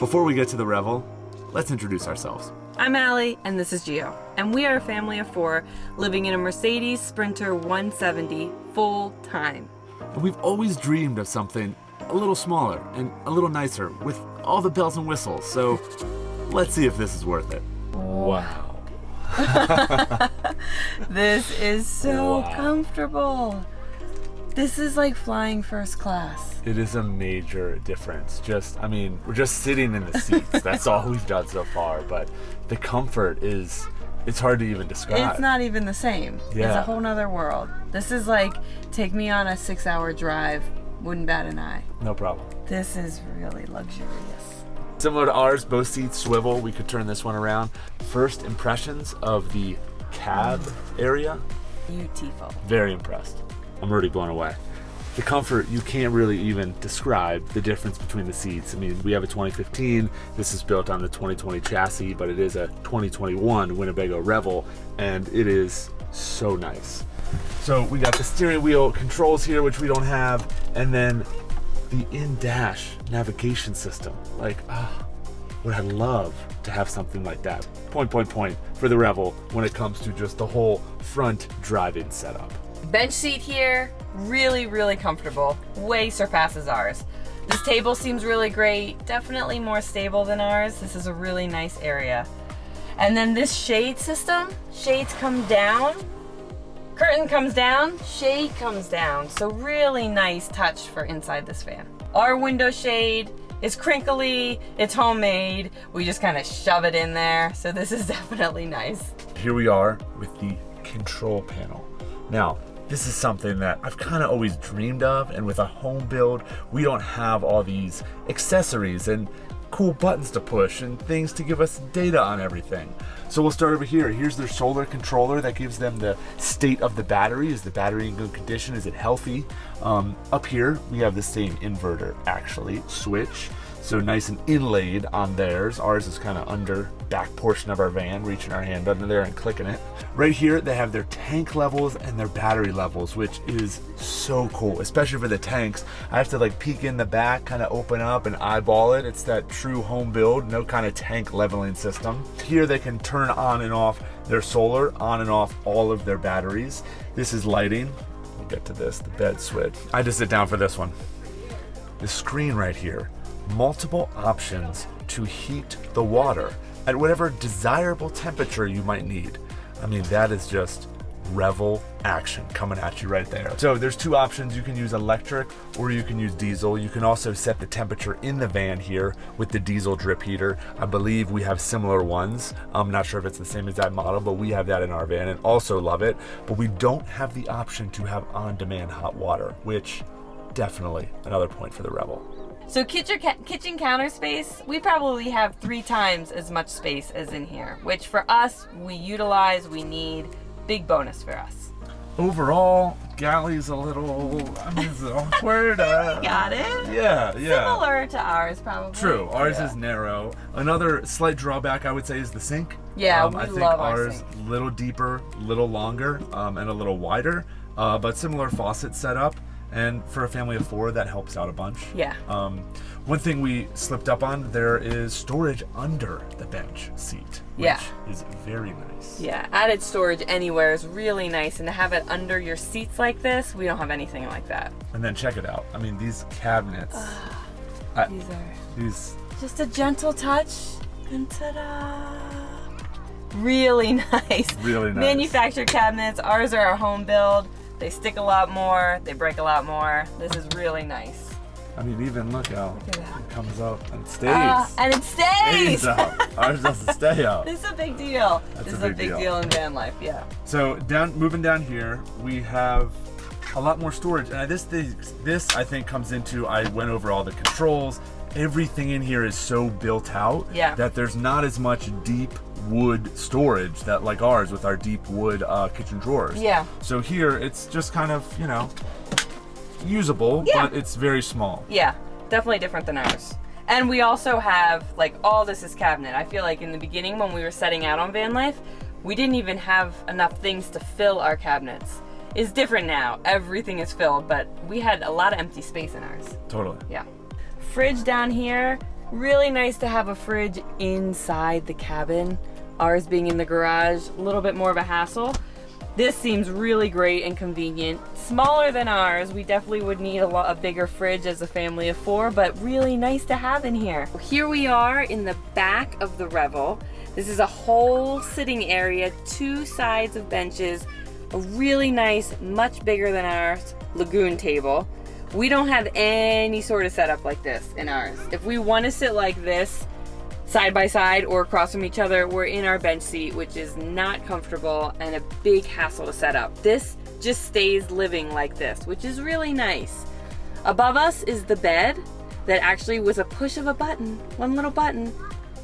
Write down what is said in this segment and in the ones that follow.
Before we get to the Revel, let's introduce ourselves. I'm Allie, and this is Geo, and we are a family of 4 living in a Mercedes Sprinter 170 full-time. And we've always dreamed of something a little smaller and a little nicer with all the bells and whistles, so let's see if this is worth it. Wow. This is so comfortable. This is like flying first class. It is a major difference. We're just sitting in the seats. That's all we've done so far, but the comfort it's hard to even describe. It's not even the same. Yeah. It's a whole nother world. This is like, take me on a 6-hour drive, wouldn't bat an eye. No problem. This is really luxurious. Similar to ours, both seats swivel. We could turn this one around. First impressions of the cab area? Beautiful. Very impressed. I'm already blown away. The comfort, you can't really even describe the difference between the seats. I mean, we have a 2015. This is built on the 2020 chassis, but it is a 2021 Winnebago Revel, and it is so nice. So we got the steering wheel controls here, which we don't have, and then the in-dash navigation system. Would I love to have something like that. Point for the Revel when it comes to just the whole front driving setup. Bench seat here, really, really comfortable. Way surpasses ours. This table seems really great. Definitely more stable than ours. This is a really nice area. And then this shade system, shades come down, curtain comes down, shade comes down. So really nice touch for inside this van. Our window shade is crinkly, it's homemade. We just kind of shove it in there. So this is definitely nice. Here we are with the control panel. Now, this is something that I've kind of always dreamed of, and with a home build, we don't have all these accessories and cool buttons to push and things to give us data on everything. So we'll start over here. Here's their solar controller that gives them the state of the battery. Is the battery in good condition? Is it healthy? Up here, we have the same inverter, actually, switch. So nice and inlaid on theirs. Ours is kind of under back portion of our van, reaching our hand under there and clicking it. Right here, they have their tank levels and their battery levels, which is so cool, especially for the tanks. I have to peek in the back, kind of open up and eyeball it. It's that true home build, no kind of tank leveling system. Here they can turn on and off their solar, on and off all of their batteries. This is lighting. We'll get to this, the bed switch. I had to sit down for this one. The screen right here. Multiple options to heat the water at whatever desirable temperature you might need. I mean, that is just Revel action coming at you right there. So there's 2 options. You can use electric or you can use diesel. You can also set the temperature in the van here with the diesel drip heater. I believe we have similar ones. I'm not sure if it's the same as that model, but we have that in our van and also love it. But we don't have the option to have on-demand hot water, which definitely another point for the Revel. So kitchen counter space, we probably have 3 times as much space as in here, which for us, we utilize, we need. Big bonus for us. Overall, galley's a little, it's awkward. Got it? Yeah. Similar to ours, probably. True, ours is narrow. Another slight drawback, I would say, is the sink. Yeah, I think love our ours sink. a little deeper, a little longer, and a little wider, but similar faucet setup. And for a family of 4, that helps out a bunch. Yeah. One thing we slipped up on, there is storage under the bench seat, which is very nice. Yeah, added storage anywhere is really nice, and to have it under your seats like this, we don't have anything like that. And then check it out. I mean, these cabinets. These just a gentle touch, and ta-da! Really nice. Really nice. Manufactured cabinets. Ours are our home build. They stick a lot more, they break a lot more. This is really nice. I mean, even look how it comes up and stays. And it stays! Ours doesn't stay up. This is a big deal. That's this is a big deal in van life, yeah. So moving down here, we have a lot more storage. And this I think comes into, I went over all the controls. Everything in here is so built out that there's not as much deep wood storage that like ours with our deep wood kitchen drawers. Yeah. So here it's just kind of, usable, but it's very small. Yeah, definitely different than ours. And we also have, all this is cabinet. I feel like in the beginning when we were setting out on van life, we didn't even have enough things to fill our cabinets. It's different now. Everything is filled, but we had a lot of empty space in ours. Totally. Yeah. Fridge down here. Really nice to have a fridge inside the cabin. Ours being in the garage, a little bit more of a hassle. This seems really great and convenient. Smaller than ours, we definitely would need a bigger fridge as a family of 4, but really nice to have in here. Here we are in the back of the Revel. This is a whole sitting area, 2 sides of benches, a really nice, much bigger than ours, lagoon table. We don't have any sort of setup like this in ours. If we want to sit like this, side by side or across from each other, we're in our bench seat, which is not comfortable and a big hassle to set up. This just stays living like this, which is really nice. Above us is the bed that actually, with a push of a button, one little button,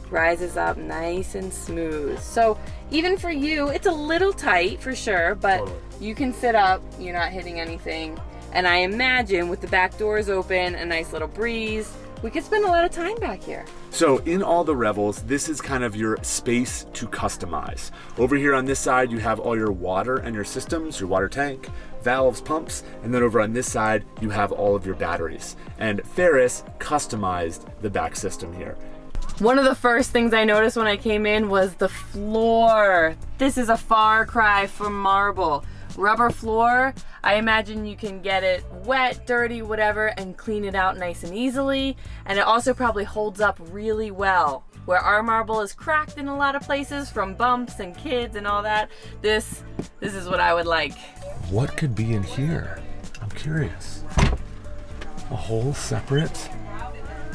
rises up nice and smooth. So even for you, it's a little tight for sure, but totally. You can sit up, you're not hitting anything. And I imagine with the back doors open, a nice little breeze, we could spend a lot of time back here. So in all the Revels, this is kind of your space to customize. Over here on this side, you have all your water and your systems, your water tank, valves, pumps, and then over on this side, you have all of your batteries. And Ferris customized the back system here. One of the first things I noticed when I came in was the floor. This is a far cry from marble. Rubber floor, I imagine you can get it wet, dirty, whatever, and clean it out nice and easily. And it also probably holds up really well. Where our marble is cracked in a lot of places from bumps and kids and all that, this is what I would like. What could be in here? I'm curious. A whole separate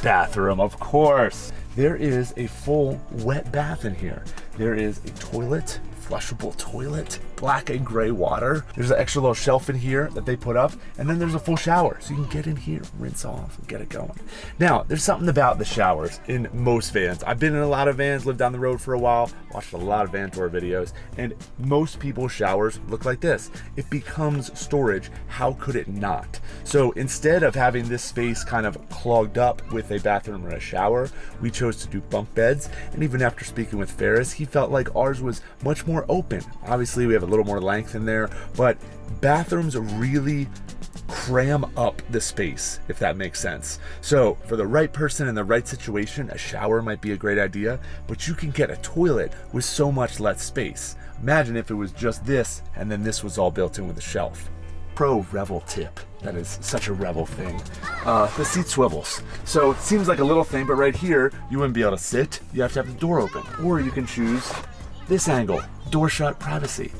bathroom, of course. There is a full wet bath in here. There is a toilet, flushable toilet, black and gray water. There's an extra little shelf in here that they put up, and then there's a full shower, so you can get in here, rinse off, and get it going. Now, there's something about the showers in most vans. I've been in a lot of vans, lived down the road for a while, watched a lot of van tour videos, and most people's showers look like this. It becomes storage. How could it not? So instead of having this space kind of clogged up with a bathroom or a shower, we chose to do bunk beds, and even after speaking with Ferris, he felt like ours was much more open. Obviously, we have a little more length in there, but bathrooms really cram up the space, if that makes sense. So for the right person in the right situation, a shower might be a great idea, but you can get a toilet with so much less space. Imagine if it was just this, and then this was all built in with a shelf. Pro Revel tip. That is such a Revel thing. The seat swivels. So it seems like a little thing, but right here, you wouldn't be able to sit. You have to have the door open. Or you can choose this angle, door shut, privacy.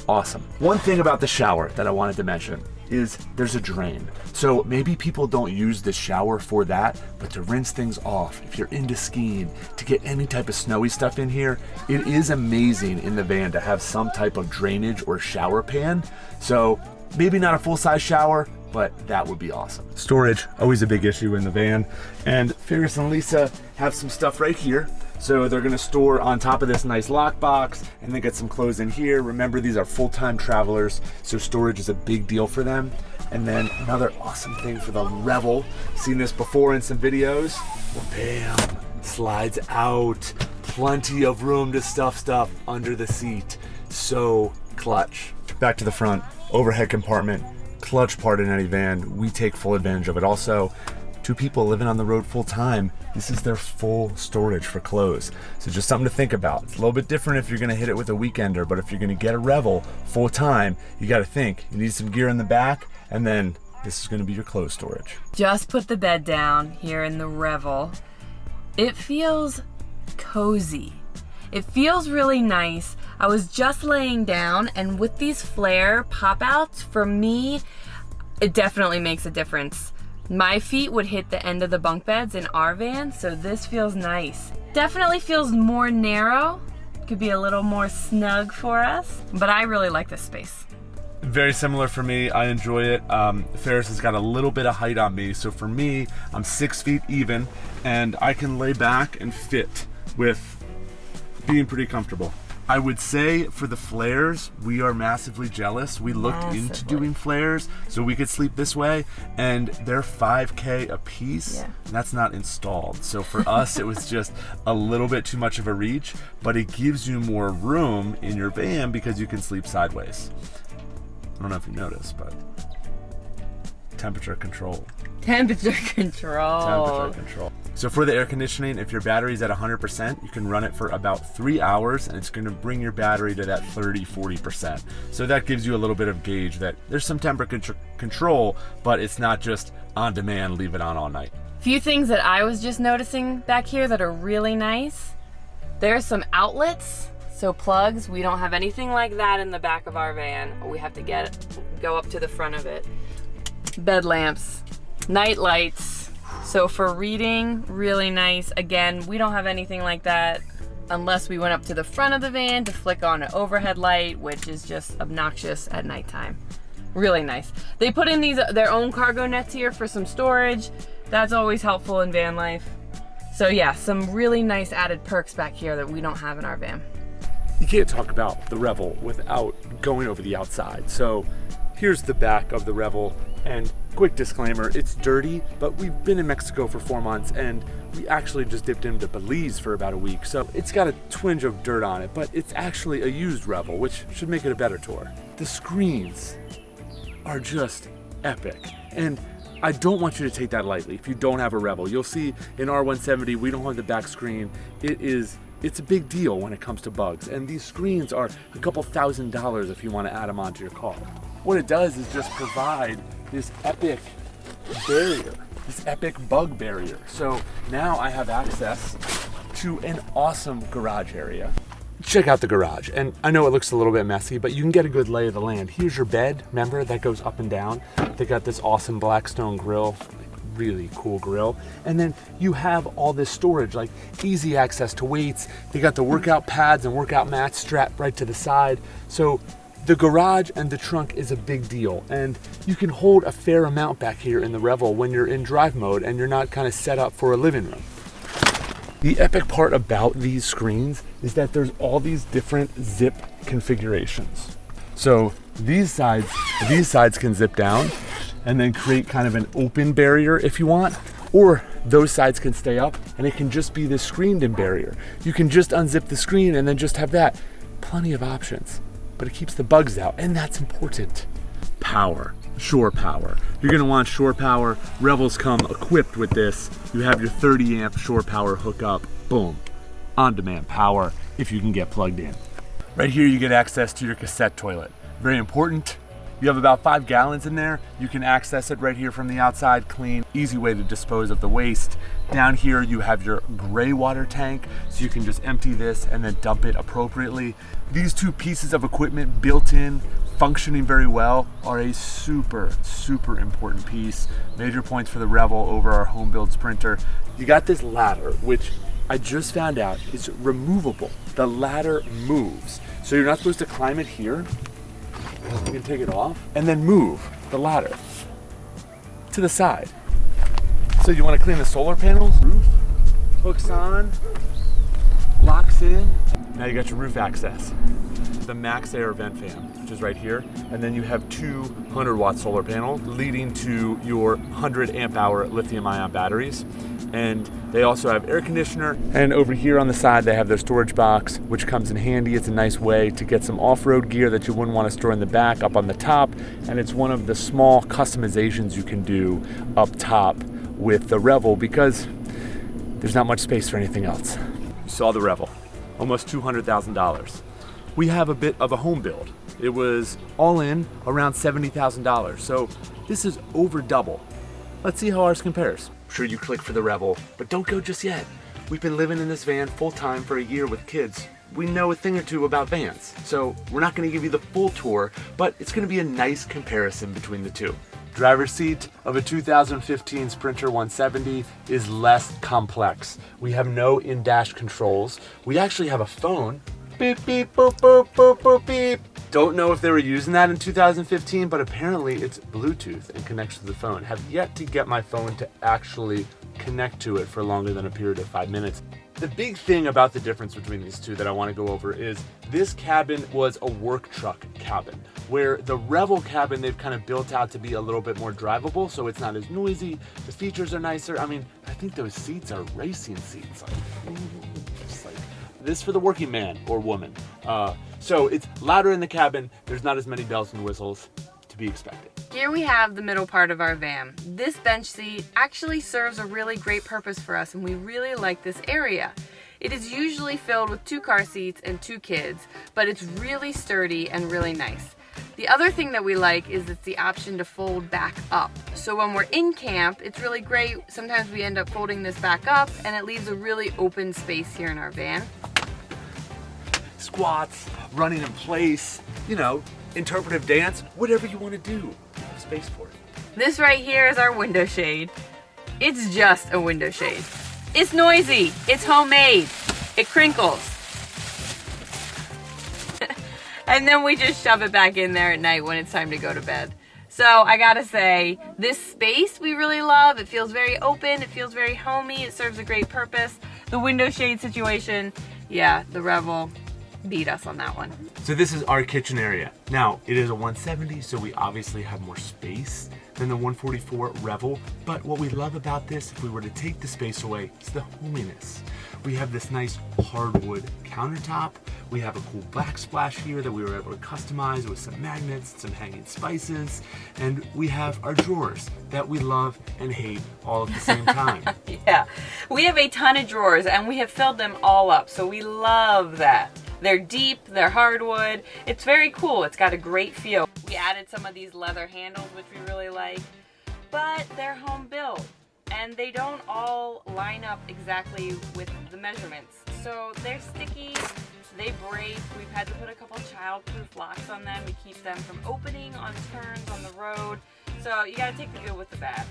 Awesome. One thing about the shower that I wanted to mention is there's a drain. So maybe people don't use the shower for that, but to rinse things off, if you're into skiing, to get any type of snowy stuff in here, it is amazing in the van to have some type of drainage or shower pan. So maybe not a full-size shower, but that would be awesome. Storage, always a big issue in the van. And Ferris and Lisa have some stuff right here. So they're gonna store on top of this nice lockbox and then get some clothes in here. Remember, these are full-time travelers, so storage is a big deal for them. And then another awesome thing for the Revel, seen this before in some videos, bam, slides out. Plenty of room to stuff stuff under the seat. So clutch. Back to the front, overhead compartment, clutch part in any van. We take full advantage of it. Also, 2 people living on the road full time, this is their full storage for clothes. So just something to think about. It's a little bit different if you're gonna hit it with a weekender, but if you're gonna get a Revel full time, you gotta think, you need some gear in the back, and then this is gonna be your clothes storage. Just put the bed down here in the Revel. It feels cozy. It feels really nice. I was just laying down, and with these flare pop-outs, for me, it definitely makes a difference. My feet would hit the end of the bunk beds in our van, so this feels nice. Definitely feels more narrow. Could be a little more snug for us, but I really like this space. Very similar for me. I enjoy it. Ferris has got a little bit of height on me, so for me, I'm 6 feet even, and I can lay back and fit with being pretty comfortable. I would say for the flares, we are massively jealous. We looked into doing flares so we could sleep this way, and they're $5K a piece. Yeah. And that's not installed. So for us, it was just a little bit too much of a reach, but it gives you more room in your van because you can sleep sideways. I don't know if you noticed, but Temperature control. Temperature control. Temperature control. So for the air conditioning, if your battery's at 100%, you can run it for about 3 hours, and it's going to bring your battery to that 30-40%. So that gives you a little bit of gauge that there's some temperature control, but it's not just on demand, leave it on all night. Few things that I was just noticing back here that are really nice. There's some outlets, so plugs. We don't have anything like that in the back of our van. We have to go up to the front of it. Bed lamps, night lights. So for reading, really nice. Again, we don't have anything like that unless we went up to the front of the van to flick on an overhead light, which is just obnoxious at nighttime. Really nice. They put in their own cargo nets here for some storage. That's always helpful in van life. So yeah, some really nice added perks back here that we don't have in our van. You can't talk about the Revel without going over the outside. So here's the back of the Revel. And quick disclaimer, it's dirty, but we've been in Mexico for 4 months and we actually just dipped into Belize for about a week. So it's got a twinge of dirt on it, but it's actually a used Revel, which should make it a better tour. The screens are just epic. And I don't want you to take that lightly. If you don't have a Revel, you'll see in R170, we don't have the back screen. It's a big deal when it comes to bugs. And these screens are a couple $1,000s if you want to add them onto your car. What it does is just provide this epic barrier, this epic bug barrier. So now I have access to an awesome garage area. Check out the garage. And I know it looks a little bit messy, but you can get a good lay of the land. Here's your bed, remember, that goes up and down. They got this awesome Blackstone grill, really cool grill. And then you have all this storage, like easy access to weights. They got the workout pads and workout mats strapped right to the side. So the garage and the trunk is a big deal, and you can hold a fair amount back here in the Revel when you're in drive mode and you're not kind of set up for a living room. The epic part about these screens is that there's all these different zip configurations. So these sides can zip down and then create kind of an open barrier if you want, or those sides can stay up and it can just be this screened-in barrier. You can just unzip the screen and then just have that. Plenty of options. But it keeps the bugs out, and that's important. Power, shore power. You're gonna want shore power. Revels come equipped with this. You have your 30 amp shore power hookup, boom. On-demand power if you can get plugged in. Right here you get access to your cassette toilet. Very important. You have about 5 gallons in there. You can access it right here from the outside, clean, easy way to dispose of the waste. Down here you have your gray water tank, so you can just empty this and then dump it appropriately. These 2 pieces of equipment built in, functioning very well, are a super important piece. Major points for the Revel over our home build Sprinter. You got this ladder, which I just found out is removable. The ladder moves. So you're not supposed to climb it here. You can take it off and then move the ladder to the side. So you want to clean the solar panels, roof, hooks on, locks in. Now you got your roof access. The max air vent fan, which is right here. And then you have 2 100-watt solar panels leading to your 100 amp hour lithium ion batteries. And they also have air conditioner. And over here on the side, they have their storage box, which comes in handy. It's a nice way to get some off-road gear that you wouldn't want to store in the back up on the top. And it's one of the small customizations you can do up top with the Revel because there's not much space for anything else. You saw the Revel, almost $200,000. We have a bit of a home build. It was all in around $70,000. So this is over double. Let's see how ours compares. I'm sure you click for the Revel, but don't go just yet. We've been living in this van full time for a year with kids. We know a thing or two about vans. So we're not gonna give you the full tour, but it's gonna be a nice comparison between the two. Driver's seat of a 2015 Sprinter 170 is less complex. We have no in-dash controls. We actually have a phone. Beep, beep, boop, boop, boop, boop, beep. Don't know if they were using that in 2015, but apparently it's Bluetooth and connects to the phone. Have yet to get my phone to actually connect to it for longer than a period of 5 minutes. The big thing about the difference between these two that I want to go over is this cabin was a work truck cabin, where the Revel cabin they've kind of built out to be a little bit more drivable, so it's not as noisy. The features are nicer. I mean, I think those seats are racing seats. Just like this for the working man or woman. So it's louder in the cabin. There's not as many bells and whistles to be expected. Here we have the middle part of our van. This bench seat actually serves a really great purpose for us, and we really like this area. It is usually filled with 2 car seats and 2 kids, but it's really sturdy and really nice. The other thing that we like is it's the option to fold back up. So when we're in camp, it's really great. Sometimes we end up folding this back up, and it leaves a really open space here in our van. Squats, running in place, you know, interpretive dance, whatever you want to do. You have space for it. This right here is our window shade. It's just a window shade. It's noisy, it's homemade, it crinkles. And then we just shove it back in there at night when it's time to go to bed. So I gotta say, this space we really love. It feels very open, it feels very homey, it serves a great purpose. The window shade situation, yeah, the Revel beat us on that one. So this is our kitchen area. Now, it is a 170, so we obviously have more space than the 144 Revel, but what we love about this, if we were to take the space away, is the hominess. We have this nice hardwood countertop. We have a cool backsplash here that we were able to customize with some magnets, some hanging spices, and we have our drawers that we love and hate all at the same time. Yeah, we have a ton of drawers and we have filled them all up, so we love that. They're deep, they're hardwood, it's very cool, it's got a great feel. We added some of these leather handles, which we really like, but they're home built and they don't all line up exactly with the measurements. So they're sticky, they break, we've had to put a couple child-proof locks on them to keep them from opening on turns on the road. So you gotta take the good with the bad.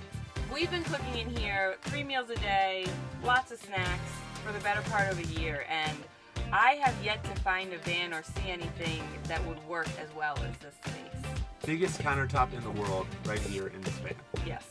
We've been cooking in here 3 meals a day, lots of snacks for the better part of a year, and I have yet to find a van or see anything that would work as well as this space. Biggest countertop in the world right here in this van. Yes.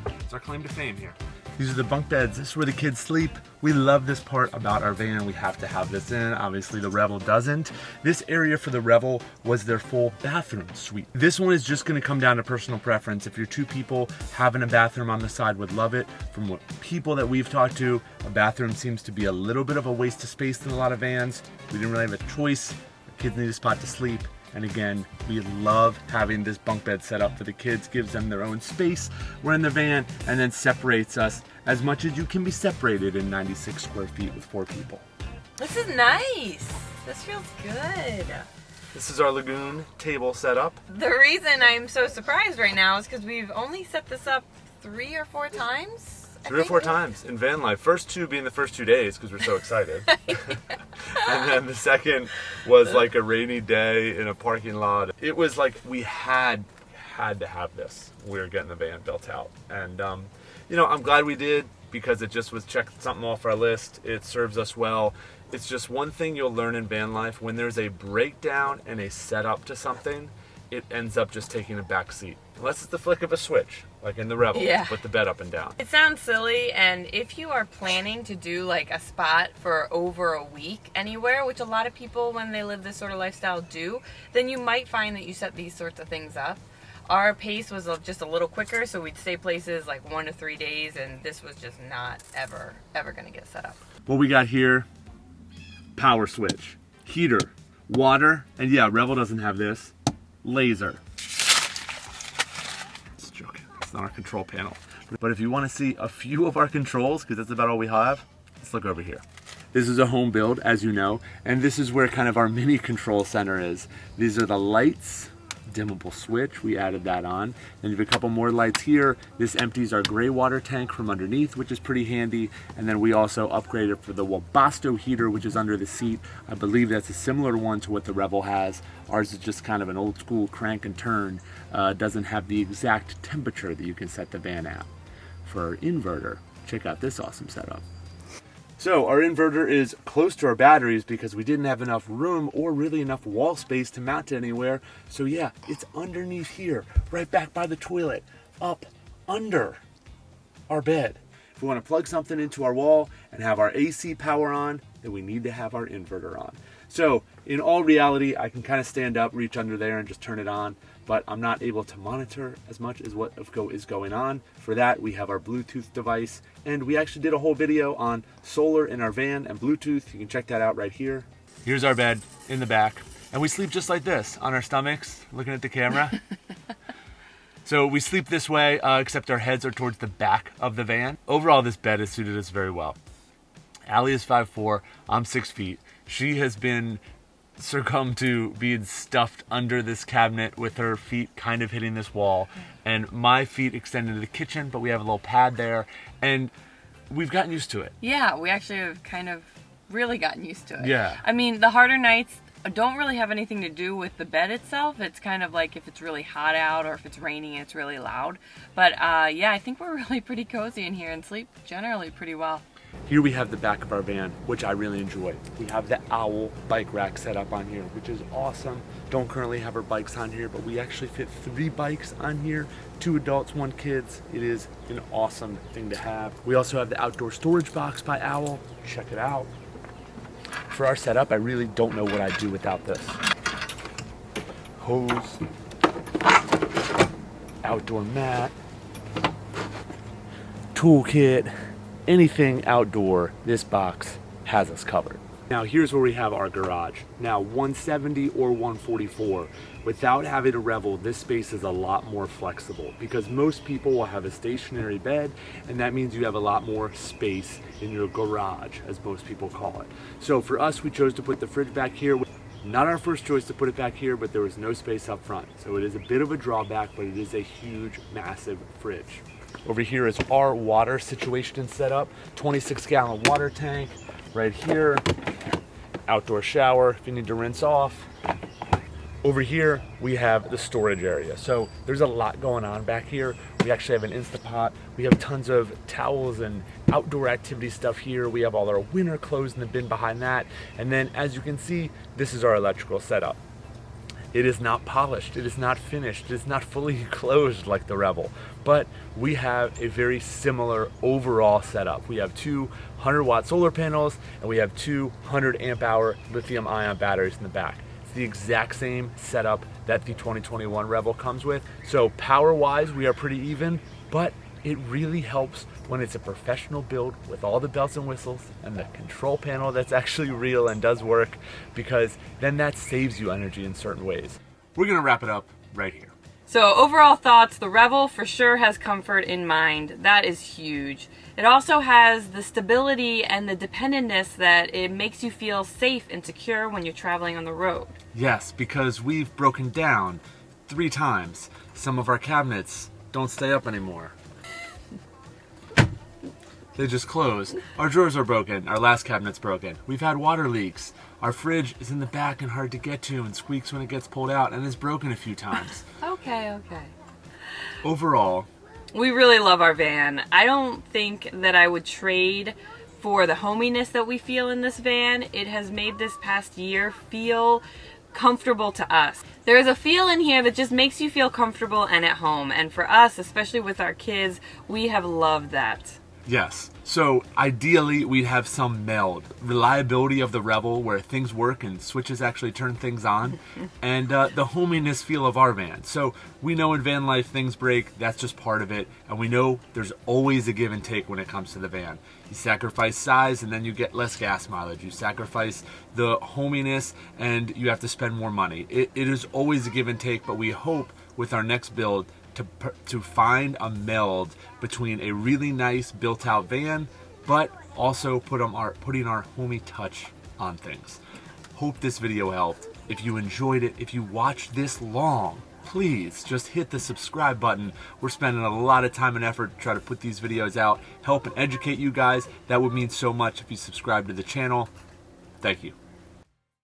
It's our claim to fame here. These are the bunk beds. This is where the kids sleep. We love this part about our van. We have to have this in. Obviously the Revel doesn't. This area for the Revel was their full bathroom suite. This one is just gonna come down to personal preference. If you're 2 people, having a bathroom on the side would love it. From what people that we've talked to, a bathroom seems to be a little bit of a waste of space in a lot of vans. We didn't really have a choice. The kids need a spot to sleep. And again, we love having this bunk bed set up for the kids, gives them their own space. We're in the van, and then separates us as much as you can be separated in 96 square feet with 4 people. This is nice. This feels good. This is our lagoon table setup. The reason I'm so surprised right now is because we've only set this up 3 or 4 times. 3 or 4 times in van life. First 2 being the first 2 days because we're so excited. And then the second was like a rainy day in a parking lot. It was like we had to have this. We were getting the van built out. And you know, I'm glad we did because it just was checked something off our list. It serves us well. It's just one thing you'll learn in van life. When there's a breakdown and a setup to something, it ends up just taking a back seat. Unless it's the flick of a switch, like in the Revel, yeah. Put the bed up and down. It sounds silly, and if you are planning to do like a spot for over a week anywhere, which a lot of people when they live this sort of lifestyle do, then you might find that you set these sorts of things up. Our pace was just a little quicker, so we'd stay places like 1 to 3 days, and this was just not ever gonna get set up. What we got here, power switch, heater, water, and yeah, Revel doesn't have this, laser. It's not our control panel. But if you want to see a few of our controls, because that's about all we have, let's look over here. This is a home build, as you know, and this is where kind of our mini control center is. These are the lights, dimmable switch, we added that on. Then you have a couple more lights here. This empties our gray water tank from underneath, which is pretty handy. And then we also upgraded for the Webasto heater, which is under the seat. I believe that's a similar one to what the Revel has. Ours is just kind of an old school crank and turn. Doesn't have the exact temperature that you can set the van at. For our inverter, check out this awesome setup. So our inverter is close to our batteries because we didn't have enough room or really enough wall space to mount it anywhere. So yeah, it's underneath here, right back by the toilet, up under our bed. If we want to plug something into our wall and have our AC power on, then we need to have our inverter on. So in all reality, I can kind of stand up, reach under there and just turn it on, but I'm not able to monitor as much as what is going on. For that, we have our Bluetooth device, and we actually did a whole video on solar in our van and Bluetooth. You can check that out right here. Here's our bed in the back, and we sleep just like this, on our stomachs, looking at the camera. So we sleep this way, except our heads are towards the back of the van. Overall, this bed has suited us very well. Allie is 5'4", I'm 6 feet. She has been succumbed to being stuffed under this cabinet with her feet kind of hitting this wall, and my feet extended to the kitchen, but we have a little pad there, and we've gotten used to it. Yeah, we actually have kind of really gotten used to it. Yeah. I mean, the harder nights don't really have anything to do with the bed itself. It's kind of like if it's really hot out or if it's raining and it's really loud. But yeah, I think we're really pretty cozy in here and sleep generally pretty well. Here we have the back of our van, which I really enjoy. We have the Owl bike rack set up on here, which is awesome. Don't currently have our bikes on here, but we actually fit 3 bikes on here, 2 adults, 1 kids. It is an awesome thing to have. We also have the outdoor storage box by Owl. Check it out. For our setup, I really don't know what I'd do without this. Hose, outdoor mat, toolkit, anything outdoor, this box has us covered. Now here's where we have our garage. Now 170 or 144. Without having a Revel, this space is a lot more flexible because most people will have a stationary bed, and that means you have a lot more space in your garage, as most people call it. So for us, we chose to put the fridge back here. Not our first choice to put it back here, but there was no space up front. So it is a bit of a drawback, but it is a huge, massive fridge. Over here is our water situation and setup. 26-gallon water tank. Right here, outdoor shower if you need to rinse off. Over here, we have the storage area. So there's a lot going on back here. We actually have an Instapot. We have tons of towels and outdoor activity stuff here. We have all our winter clothes in the bin behind that. And then as you can see, this is our electrical setup. It is not polished, it is not finished, it is not fully closed like the Revel, but we have a very similar overall setup. We have 2 100-watt solar panels, and we have 2 100 amp hour lithium ion batteries in the back. It's the exact same setup that the 2021 Revel comes with. So power-wise, we are pretty even, but it really helps when it's a professional build with all the bells and whistles and the control panel that's actually real and does work, because then that saves you energy in certain ways. We're gonna wrap it up right here. So overall thoughts, the Revel for sure has comfort in mind. That is huge. It also has the stability and the dependentness that it makes you feel safe and secure when you're traveling on the road. Yes, because we've broken down 3 times. Some of our cabinets don't stay up anymore. They just close. Our drawers are broken. Our last cabinet's broken. We've had water leaks. Our fridge is in the back and hard to get to and squeaks when it gets pulled out and is broken a few times. Okay. Overall, we really love our van. I don't think that I would trade for the hominess that we feel in this van. It has made this past year feel comfortable to us. There is a feel in here that just makes you feel comfortable and at home. And for us, especially with our kids, we have loved that. yes. So ideally, we'd have some meld. Reliability of the Revel, where things work and switches actually turn things on, and the hominess feel of our van. So we know in van life things break, that's just part of it, and we know there's always a give and take when it comes to the van. You sacrifice size and then you get less gas mileage. You sacrifice the hominess and you have to spend more money. It is always a give and take, but we hope with our next build to find a meld between a really nice built-out van, but also putting our homey touch on things. Hope this video helped. If you enjoyed it, if you watched this long, please just hit the subscribe button. We're spending a lot of time and effort to try to put these videos out, help and educate you guys. That would mean so much if you subscribe to the channel. Thank you.